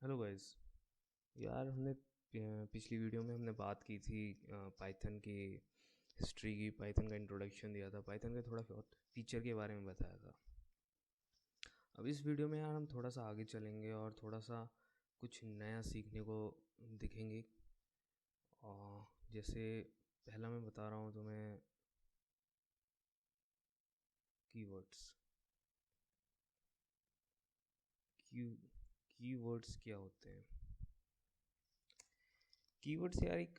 Hello guys. यार हमने पिछली वीडियो में हमने बात की थी पाइथन की हिस्ट्री की। पाइथन का इंट्रोडक्शन दिया था, पाइथन के थोड़ा बहुत फीचर के बारे में बताया था। अब इस वीडियो में यार हम थोड़ा सा आगे चलेंगे और थोड़ा सा कुछ नया सीखने को दिखेंगे। और जैसे पहला मैं बता रहा हूँ तुम्हें, कीवर्ड्स। की कीवर्ड्स क्या होते हैं? कीवर्ड्स यार एक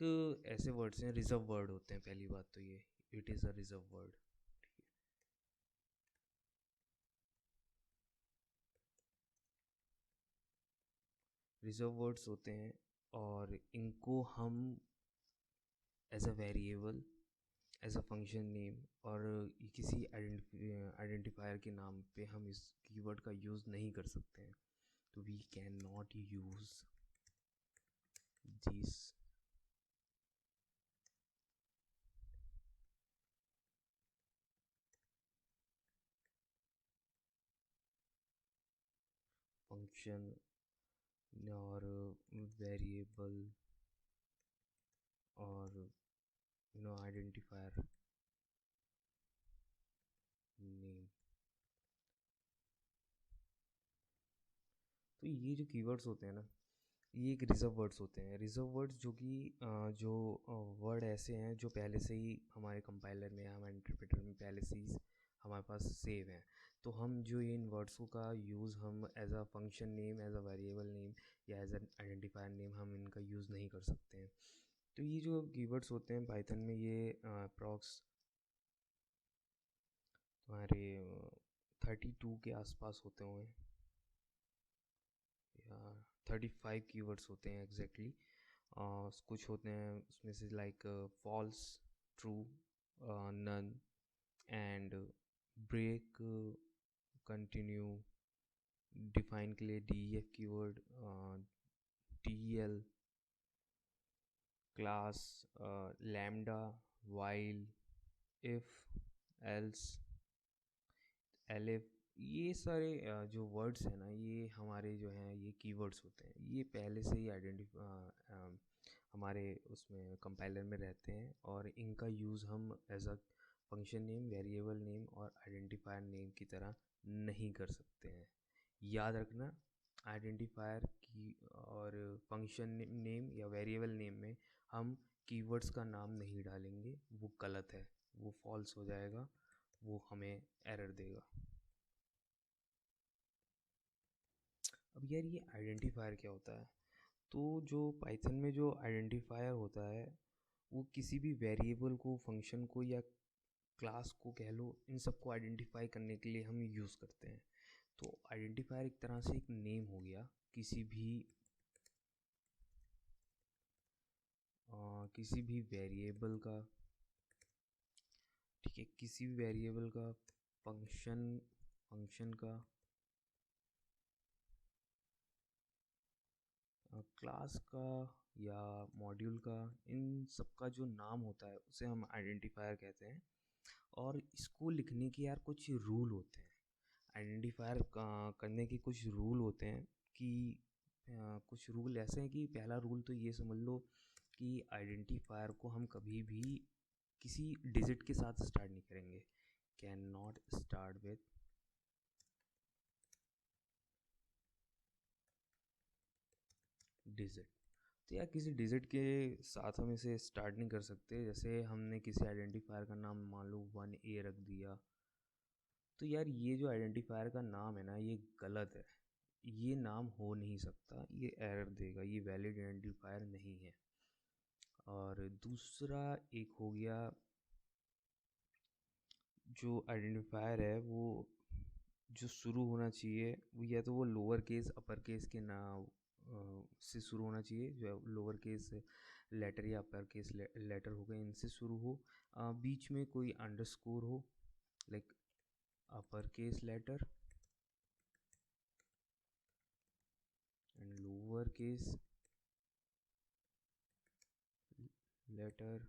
ऐसे वर्ड्स हैं, रिजर्व वर्ड होते हैं। पहली बात तो ये, it is a reserve word. Reserve words होते हैं और इनको हम as a variable, as a function name और किसी आइडेंटिफायर के नाम पे हम इस कीवर्ड का यूज़ नहीं कर सकते हैं। तो we can not use this function और वेरिएबल और आइडेंटिफायर नेम। तो ये जो कीवर्ड्स होते हैं ना, ये एक रिजर्व वर्ड्स होते हैं। रिजर्व वर्ड्स जो कि जो वर्ड ऐसे हैं जो पहले से ही हमारे कंपाइलर में, हमारे इंटरप्रेटर में पहले से ही हमारे पास सेव हैं। तो हम जो इन वर्ड्सों का यूज़ हम as a function name, as a variable name या एज एन आइडेंटिफायर नेम हम इनका यूज़ नहीं कर सकते हैं। तो ये जो कीवर्ड्स होते हैं पाइथन में, ये अप्रॉक्स तुम्हारे 32 के आसपास होते हुए, या 35 कीवर्ड्स होते हैं एग्जैक्टली। कुछ होते हैं उसमें से like false, true, none and break, continue, define के लिए DEF keyword, TL, class, lambda, while, if, else, elif. ये सारे जो वर्ड्स हैं ना, ये हमारे जो हैं ये कीवर्ड्स होते हैं। ये पहले से ही हमारे उसमें कंपाइलर में रहते हैं और इनका यूज़ हम as a function name, variable name और आइडेंटिफायर नेम की तरह नहीं कर सकते हैं। याद रखना, आइडेंटिफायर की और फंक्शन नेम या वेरिएबल नेम में हम कीवर्ड्स का नाम नहीं डालेंगे। वो गलत है, वो फॉल्स हो जाएगा, वो हमें एरर देगा। अब यार ये आइडेंटिफायर क्या होता है? तो जो पाइथन में जो आइडेंटिफायर होता है, वो किसी भी वेरिएबल को, फंक्शन को या क्लास को कह लो, इन सबको आइडेंटिफाई करने के लिए हम यूज़ करते हैं। तो आइडेंटिफायर एक तरह से एक नेम हो गया किसी भी वेरिएबल का। ठीक है, किसी भी वेरिएबल का, फंक्शन फंक्शन का, क्लास का या मॉड्यूल का, इन सब का जो नाम होता है उसे हम आइडेंटिफायर कहते हैं। और इसको लिखने के यार कुछ रूल होते हैं। आइडेंटिफायर करने के कुछ रूल होते हैं कि कुछ रूल ऐसे हैं कि पहला रूल तो ये समझ लो कि आइडेंटिफायर को हम कभी भी किसी डिजिट के साथ स्टार्ट नहीं करेंगे। Can not start with digit. तो यार किसी डिजिट के साथ हम इसे स्टार्ट नहीं कर सकते। जैसे हमने किसी आइडेंटिफायर का नाम मान लो 1A रख दिया, तो यार ये जो आइडेंटिफायर का नाम है ना, ये गलत है। ये नाम हो नहीं सकता, ये एरर देगा, ये वैलिड आइडेंटिफायर नहीं है। और दूसरा एक हो गया, जो आइडेंटिफायर है वो जो शुरू होना चाहिए वो या तो वो लोअर केस अपर केस के नाम से शुरू होना चाहिए। जो लोअर केस लेटर या अपर केस लेटर हो गए, इनसे शुरू हो। बीच में कोई अंडरस्कोर हो, like upper case letter and lower case letter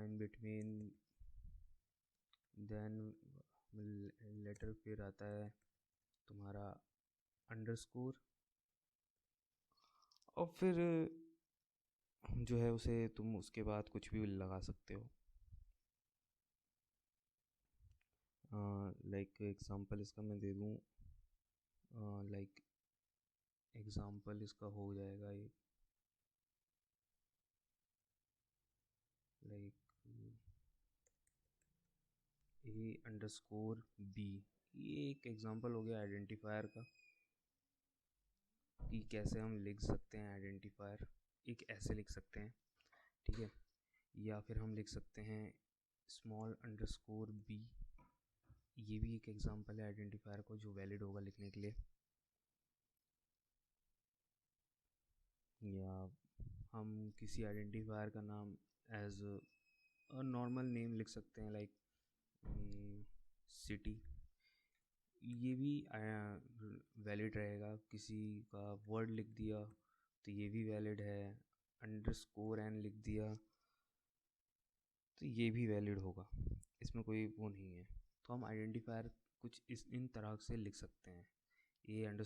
in between. Then letter फिर आता है तुम्हारा अंडरस्कोर और फिर जो है उसे तुम उसके बाद कुछ भी लगा सकते हो। लाइक एग्ज़ाम्पल इसका मैं दे दूँ, लाइक एग्ज़ाम्पल इसका हो जाएगा ये, लाइक A_B। ये एक एग्ज़ाम्पल हो गया आइडेंटिफायर का, कि कैसे हम लिख सकते हैं आइडेंटिफायर। एक ऐसे लिख सकते हैं, ठीक है, या फिर हम लिख सकते हैं small_b। ये भी एक एग्ज़ाम्पल है आइडेंटिफायर को जो वैलिड होगा लिखने के लिए। या हम किसी आइडेंटिफायर का नाम एज अ नॉर्मल नेम लिख सकते हैं, लाइक सिटी। ये भी वैलिड रहेगा। किसी का वर्ड लिख दिया तो ये भी वैलिड है। _n लिख दिया तो ये भी वैलिड होगा, इसमें कोई वो नहीं है। तो हम आइडेंटिफायर कुछ इन तरह से लिख सकते हैं, A_B,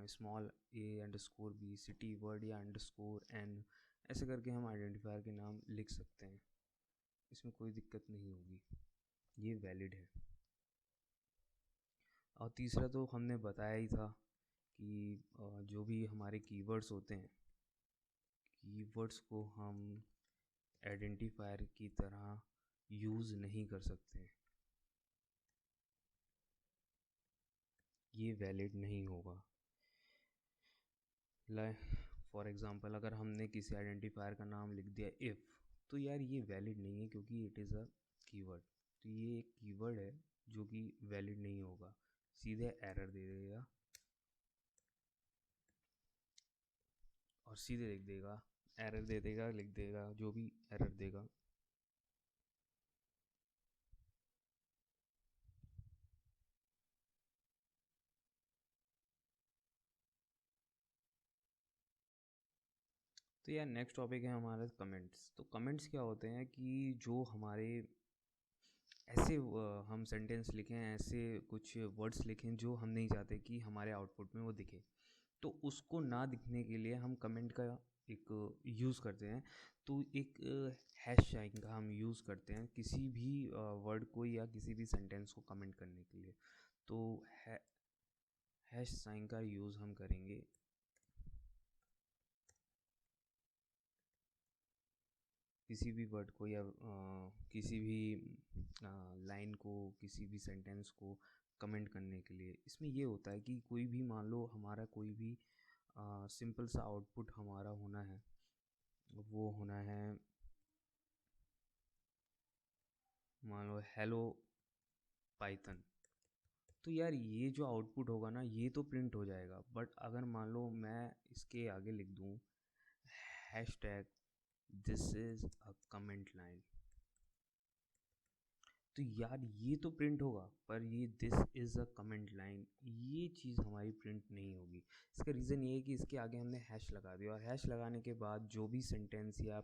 small A_B, city, word या _n, ऐसे करके हम आइडेंटिफायर के नाम लिख सकते हैं। इसमें कोई दिक्कत नहीं होगी, ये वैलिड है। और तीसरा तो हमने बताया ही था कि जो भी हमारे कीवर्ड्स होते हैं, कीवर्ड्स को हम आइडेंटिफायर की तरह यूज़ नहीं कर सकते, ये वैलिड नहीं होगा। फॉर एग्ज़ाम्पल, अगर हमने किसी आइडेंटिफायर का नाम लिख दिया इफ़, तो यार ये वैलिड नहीं है क्योंकि इट इज़ अ कीवर्ड। तो ये एक कीवर्ड है जो कि वैलिड नहीं होगा, सीधे एरर दे देगा और सीधे लिख देगा, एरर दे देगा, लिख देगा, जो भी एरर देगा। तो यार नेक्स्ट टॉपिक है हमारा कमेंट्स। तो कमेंट्स क्या होते हैं कि जो हमारे ऐसे हम सेंटेंस लिखें, ऐसे कुछ वर्ड्स लिखें जो हम नहीं चाहते कि हमारे आउटपुट में वो दिखे, तो उसको ना दिखने के लिए हम कमेंट का एक यूज़ करते हैं। तो एक हैश साइन का हम यूज़ करते हैं किसी भी वर्ड को या किसी भी सेंटेंस को कमेंट करने के लिए। तो हैश साइन का यूज़ हम करेंगे किसी भी वर्ड को या किसी भी लाइन को, किसी भी सेंटेंस को कमेंट करने के लिए। इसमें ये होता है कि कोई भी, मान लो हमारा कोई भी सिंपल सा आउटपुट हमारा होना है, वो होना है मान लो हेलो पाइथन। तो यार ये जो आउटपुट होगा ना, ये तो प्रिंट हो जाएगा, बट अगर मान लो मैं इसके आगे लिख दूँ hashtag this is a comment line, तो यार ये तो प्रिंट होगा, पर ये this is a comment line, ये चीज़ हमारी प्रिंट नहीं होगी। इसका रीज़न ये है कि इसके आगे हमने हैश लगा दिया, और हैश लगाने के बाद जो भी सेंटेंस या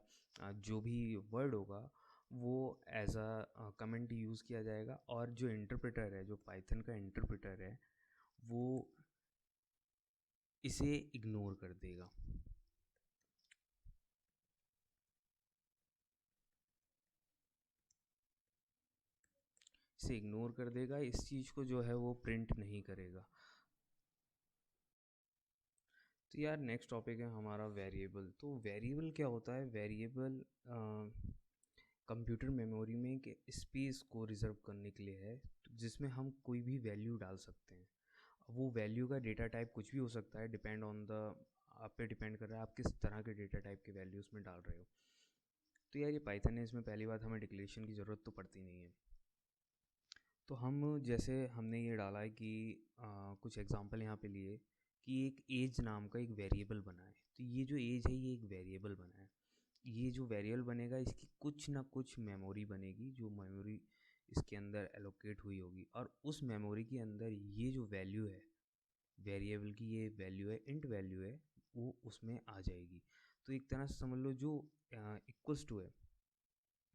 जो भी वर्ड होगा वो एज अ कमेंट यूज़ किया जाएगा, और जो इंटरप्रेटर है, जो पाइथन का इंटरप्रेटर है, वो इसे इग्नोर कर देगा। इसे इग्नोर कर देगा, इस चीज़ को जो है वो प्रिंट नहीं करेगा। तो यार नेक्स्ट टॉपिक है हमारा वेरिएबल। तो वेरिएबल क्या होता है? वेरिएबल कंप्यूटर मेमोरी में एक स्पेस को रिज़र्व करने के लिए है, जिसमें हम कोई भी वैल्यू डाल सकते हैं। वो वैल्यू का डेटा टाइप कुछ भी हो सकता है, डिपेंड ऑन द, आप पे डिपेंड कर रहा है आप किस तरह के डेटा टाइप के वैल्यू उसमें डाल रहे हो। तो यार ये पाइथन है, इसमें पहली बात हमें डिक्लेरेशन की ज़रूरत तो पड़ती नहीं है। तो हम जैसे हमने ये डाला है कि कुछ एग्जांपल यहाँ पे लिए कि एक एज नाम का एक वेरिएबल बना है। तो ये जो एज है ये एक वेरिएबल बना है। ये जो वेरिएबल बनेगा इसकी कुछ ना कुछ मेमोरी बनेगी, जो मेमोरी इसके अंदर एलोकेट हुई होगी, और उस मेमोरी के अंदर ये जो वैल्यू है वेरिएबल की, ये वैल्यू है, इंट वैल्यू है, वो उसमें आ जाएगी। तो एक तरह से समझ लो जो इक्वल्स टू है,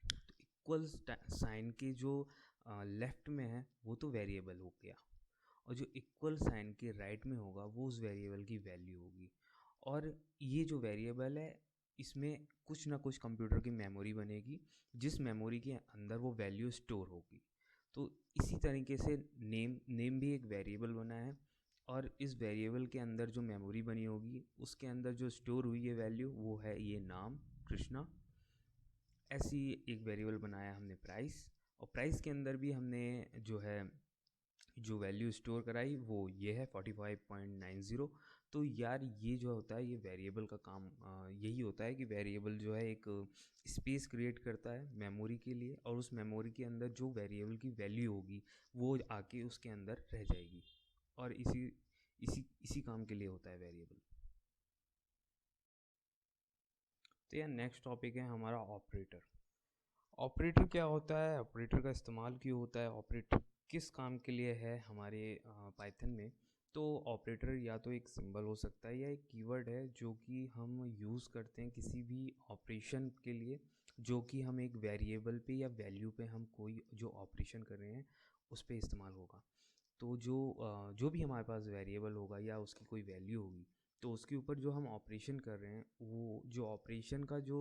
तो इक्वल्स साइन के जो लेफ्ट में है वो तो वेरिएबल हो गया, और जो इक्वल साइन के राइट में होगा वो उस वेरिएबल की वैल्यू होगी। और ये जो वेरिएबल है इसमें कुछ ना कुछ कंप्यूटर की मेमोरी बनेगी, जिस मेमोरी के अंदर वो वैल्यू स्टोर होगी। तो इसी तरीके से नेम भी एक वेरिएबल बना है, और इस वेरिएबल के अंदर जो मेमोरी बनी होगी उसके अंदर जो स्टोर हुई है वैल्यू वो है ये नाम कृष्णा। ऐसी एक वेरिएबल बनाया हमने प्राइस, और प्राइस के अंदर भी हमने जो है जो वैल्यू स्टोर कराई वो ये है 45.90। तो यार ये जो होता है ये वेरिएबल का काम यही होता है कि वेरिएबल जो है एक स्पेस क्रिएट करता है मेमोरी के लिए, और उस मेमोरी के अंदर जो वेरिएबल की वैल्यू होगी वो आके उसके अंदर रह जाएगी, और इसी इसी इसी काम के लिए होता है वेरिएबल। तो यार नेक्स्ट टॉपिक है हमारा ऑपरेटर। ऑपरेटर क्या होता है, ऑपरेटर का इस्तेमाल क्यों होता है, ऑपरेटर किस काम के लिए है हमारे पाइथन में। तो ऑपरेटर या तो एक सिंबल हो सकता है या एक कीवर्ड है जो कि हम यूज़ करते हैं किसी भी ऑपरेशन के लिए, जो कि हम एक वेरिएबल पे या वैल्यू पे हम कोई जो ऑपरेशन कर रहे हैं उस पर इस्तेमाल होगा। तो जो भी हमारे पास वेरिएबल होगा या उसकी कोई वैल्यू होगी, तो उसके ऊपर जो हम ऑपरेशन कर रहे हैं वो जो ऑपरेशन का जो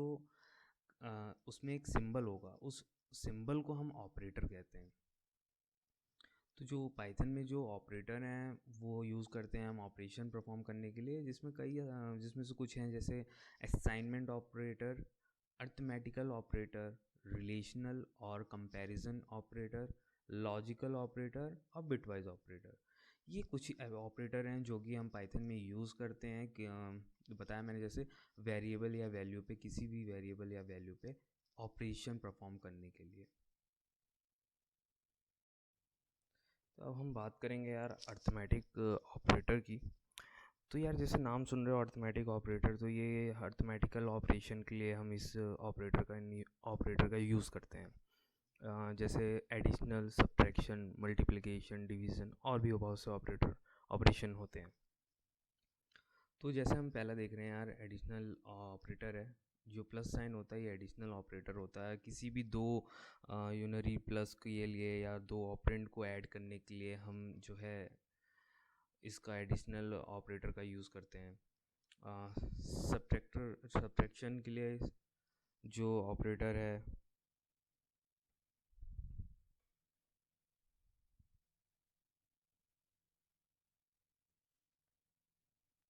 उसमें एक सिंबल होगा, उस सिंबल को हम ऑपरेटर कहते हैं। तो जो पाइथन में जो ऑपरेटर हैं वो यूज़ करते हैं हम ऑपरेशन परफॉर्म करने के लिए, जिसमें से कुछ हैं जैसे assignment operator, arithmetical operator, relational और कंपैरिजन ऑपरेटर, लॉजिकल ऑपरेटर और बिटवाइज ऑपरेटर। ये कुछ ऑपरेटर हैं जो कि हम पाइथन में यूज़ करते हैं कि बताया मैंने जैसे वेरिएबल या वैल्यू पे, किसी भी वेरिएबल या वैल्यू पे ऑपरेशन परफॉर्म करने के लिए। तो अब हम बात करेंगे यार अर्थमेटिक ऑपरेटर की। तो यार जैसे नाम सुन रहे हो अर्थमेटिक ऑपरेटर, तो ये अर्थमेटिकल ऑपरेशन के लिए हम इस ऑपरेटर का यूज़ करते हैं। जैसे एडिशनल, सब्ट्रैक्शन, मल्टीप्लिकेशन, डिवीज़न और भी बहुत से ऑपरेशन होते हैं। तो जैसे हम पहला देख रहे हैं यार, एडिशनल ऑपरेटर है, जो प्लस साइन होता है ये एडिशनल ऑपरेटर होता है। किसी भी दो यूनरी प्लस के लिए या दो ऑपरेंड को ऐड करने के लिए हम जो है इसका एडिशनल ऑपरेटर का यूज़ करते हैं। सब्ट्रैक्शन के लिए जो ऑपरेटर है,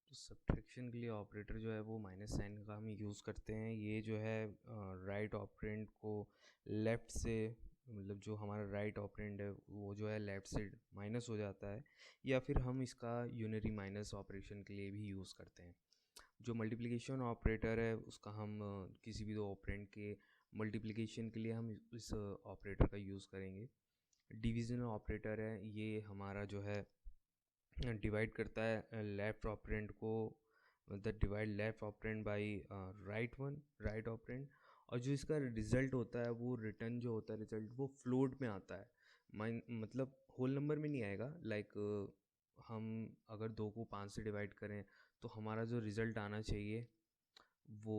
तो सब्ट्रैक्शन के लिए ऑपरेटर जो है वो माइनस साइन का हम यूज़ करते हैं। ये जो है राइट ऑपरेंड को लेफ़्ट से, मतलब जो हमारा राइट ऑपरेंड है वो जो है लेफ़्ट से माइनस हो जाता है, या फिर हम इसका यूनरी माइनस ऑपरेशन के लिए भी यूज़ करते हैं। जो मल्टीप्लिकेशन ऑपरेटर है उसका हम किसी भी दो ऑपरेंड के मल्टीप्लिकेशन के लिए हम इस ऑपरेटर का यूज़ करेंगे। डिवीज़न ऑपरेटर है, ये हमारा जो है डिवाइड करता है लेफ़्ट ऑपरेंड को, मतलब divide left operand by right operand. और जो इसका रिज़ल्ट होता है वो रिटर्न जो होता है रिज़ल्ट वो फ्लोट में आता है। मतलब होल नंबर में नहीं आएगा। लाइक हम अगर 2 को 5 से डिवाइड करें तो हमारा जो रिज़ल्ट आना चाहिए वो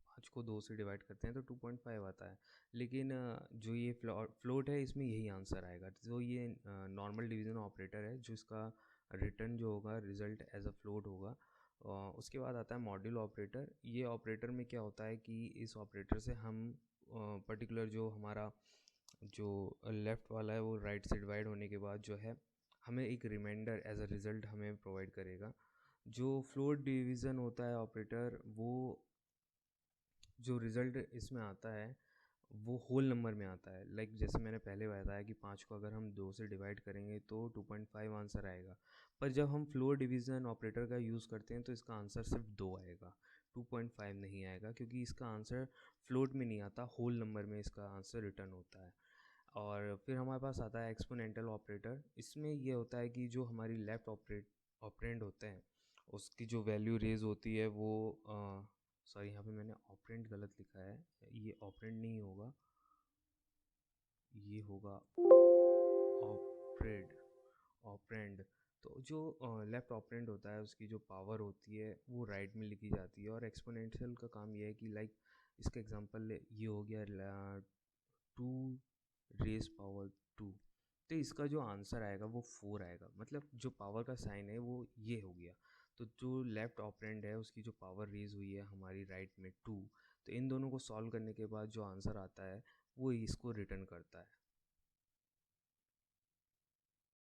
5 को 2 से डिवाइड करते हैं तो 2.5 आता है। लेकिन जो ये फ्लोट है इसमें यही आंसर आएगा। तो ये नॉर्मल डिवीज़न ऑपरेटर है, जो इसका रिटर्न जो होगा रिज़ल्ट एज अ फ्लोट होगा। उसके बाद आता है मॉड्यूल ऑपरेटर। ये ऑपरेटर में क्या होता है कि इस ऑपरेटर से हम पर्टिकुलर जो हमारा जो लेफ़्ट वाला है वो राइट से डिवाइड होने के बाद जो है हमें एक रिमाइंडर एज अ रिज़ल्ट हमें प्रोवाइड करेगा। जो फ्लोट डिवीज़न होता है ऑपरेटर, वो जो रिज़ल्ट इसमें आता है वो होल नंबर में आता है। लाइक जैसे मैंने पहले बताया कि 5 को अगर हम 2 से डिवाइड करेंगे तो 2.5 आंसर आएगा। पर जब हम फ्लोर डिवीज़न ऑपरेटर का यूज़ करते हैं तो इसका आंसर सिर्फ 2 आएगा, 2.5 नहीं आएगा, क्योंकि इसका आंसर फ्लोट में नहीं आता, होल नंबर में इसका आंसर रिटर्न होता है। और फिर हमारे पास आता है एक्सपोनेंटल ऑपरेटर। इसमें ये होता है कि जो हमारी लेफ़्ट ऑपरेंड होते हैं उसकी जो वैल्यू रेज होती है वो सॉरी यहाँ पे मैंने ऑपरेंड गलत लिखा है, ये ऑपरेंड नहीं होगा, ये होगा ऑपरेड ऑपरेंड। तो जो लेफ़्ट ऑपरेंड होता है उसकी जो पावर होती है वो राइट में लिखी जाती है। और एक्सपोनेंशियल का काम ये है कि लाइक इसका एग्जांपल ये हो गया 2 रेज पावर 2। तो इसका जो आंसर आएगा वो 4 आएगा, मतलब जो पावर का साइन है वो ये हो गया। तो जो लेफ्ट ऑपरेंड है उसकी जो पावर रेज़ हुई है हमारी राइट में 2, तो इन दोनों को सॉल्व करने के बाद जो आंसर आता है वो इसको रिटर्न करता है।